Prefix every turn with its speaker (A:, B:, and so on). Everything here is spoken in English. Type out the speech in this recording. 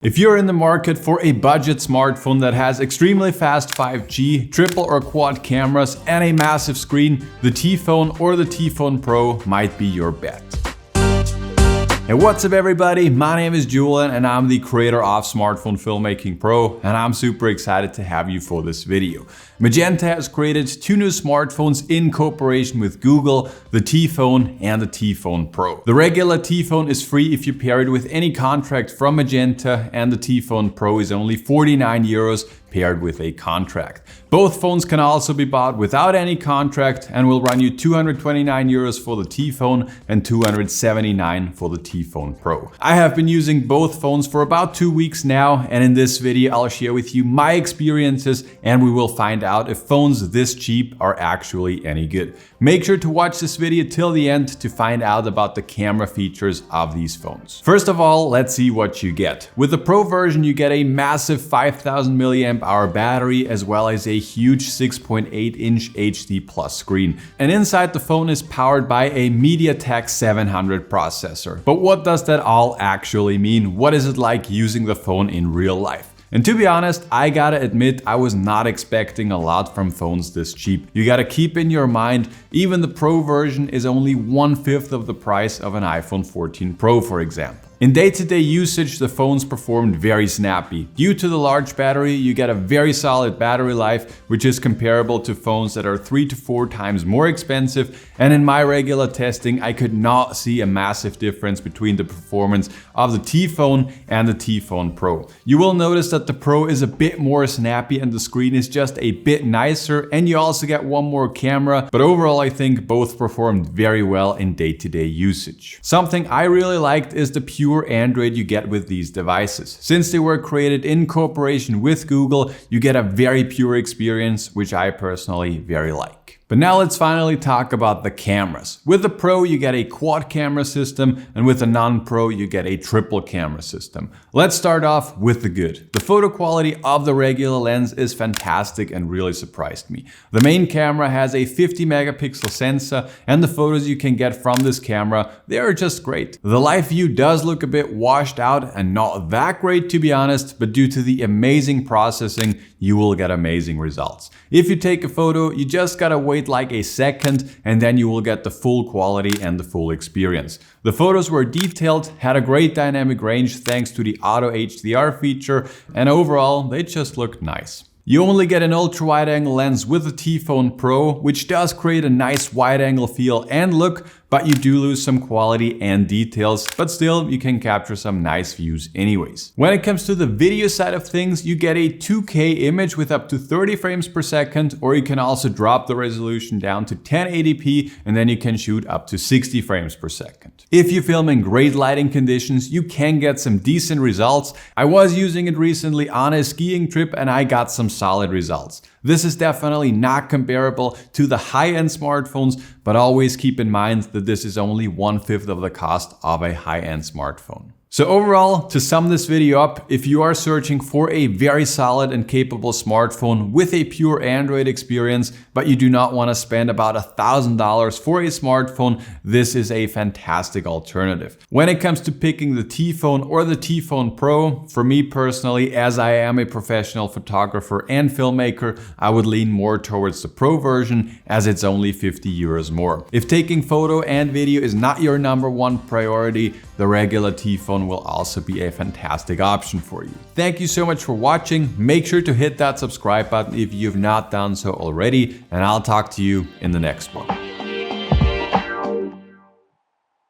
A: If you're in the market for a budget smartphone that has extremely fast 5G, triple or quad cameras, and a massive screen, the T-Phone or the T-Phone Pro might be your bet. Hey, what's up everybody? My name is Julian and I'm the creator of Smartphone Filmmaking Pro, and I'm super excited to have you for this video. Magenta has created two new smartphones in cooperation with Google, the T-Phone and the T-Phone Pro. The regular T-Phone is free if you pair it with any contract from Magenta, and the T-Phone Pro is only 49 euros paired with a contract. Both phones can also be bought without any contract and will run you 229 euros for the T-Phone and 279 for the T-Phone Pro. I have been using both phones for about 2 weeks now, and in this video I'll share with you my experiences and we will find out if phones this cheap are actually any good. Make sure to watch this video till the end to find out about the camera features of these phones. First of all, let's see what you get. With the Pro version you get a massive 5000 mAh battery as well as a huge 6.8-inch HD Plus screen. And inside the phone is powered by a MediaTek 700 processor. But what does that all actually mean? What is it like using the phone in real life? And to be honest, I gotta admit, I was not expecting a lot from phones this cheap. You gotta keep in your mind, even the Pro version is only 1/5 of the price of an iPhone 14 Pro, for example. In day-to-day usage, the phones performed very snappy. Due to the large battery, you get a very solid battery life, which is comparable to phones that are 3 to 4 times more expensive. And in my regular testing, I could not see a massive difference between the performance of the T-Phone and the T-Phone Pro. You will notice that the Pro is a bit more snappy and the screen is just a bit nicer, and you also get one more camera, but overall I think both performed very well in day-to-day usage. Something I really liked is the pure Android you get with these devices. Since they were created in cooperation with Google, you get a very pure experience, which I personally very like. But now let's finally talk about the cameras. With the Pro you get a quad camera system, and with the non-Pro you get a triple camera system. Let's start off with the good. The photo quality of the regular lens is fantastic and really surprised me. The main camera has a 50 megapixel sensor, and the photos you can get from this camera, they are just great. The live view does look a bit washed out and not that great to be honest, but due to the amazing processing, you will get amazing results. If you take a photo, you just gotta wait like a second and then you will get the full quality and the full experience. The photos were detailed, had a great dynamic range thanks to the auto HDR feature, and overall they just looked nice. You only get an ultra-wide-angle lens with the T-Phone Pro, which does create a nice wide-angle feel and look, but you do lose some quality and details, but still you can capture some nice views anyways. When it comes to the video side of things, you get a 2K image with up to 30 frames per second, or you can also drop the resolution down to 1080p and then you can shoot up to 60 frames per second. If you film in great lighting conditions, you can get some decent results. I was using it recently on a skiing trip and I got some solid results. This is definitely not comparable to the high-end smartphones, but always keep in mind that this is only 1/5 of the cost of a high-end smartphone. So overall, to sum this video up, if you are searching for a very solid and capable smartphone with a pure Android experience, but you do not want to spend about $1,000 for a smartphone, this is a fantastic alternative. When it comes to picking the T-Phone or the T-Phone Pro, for me personally, as I am a professional photographer and filmmaker, I would lean more towards the Pro version as it's only 50 euros more. If taking photo and video is not your #1 priority, the regular T-Phone will also be a fantastic option for you. Thank you so much for watching. Make sure to hit that subscribe button if you've not done so already, and I'll talk to you in the next one.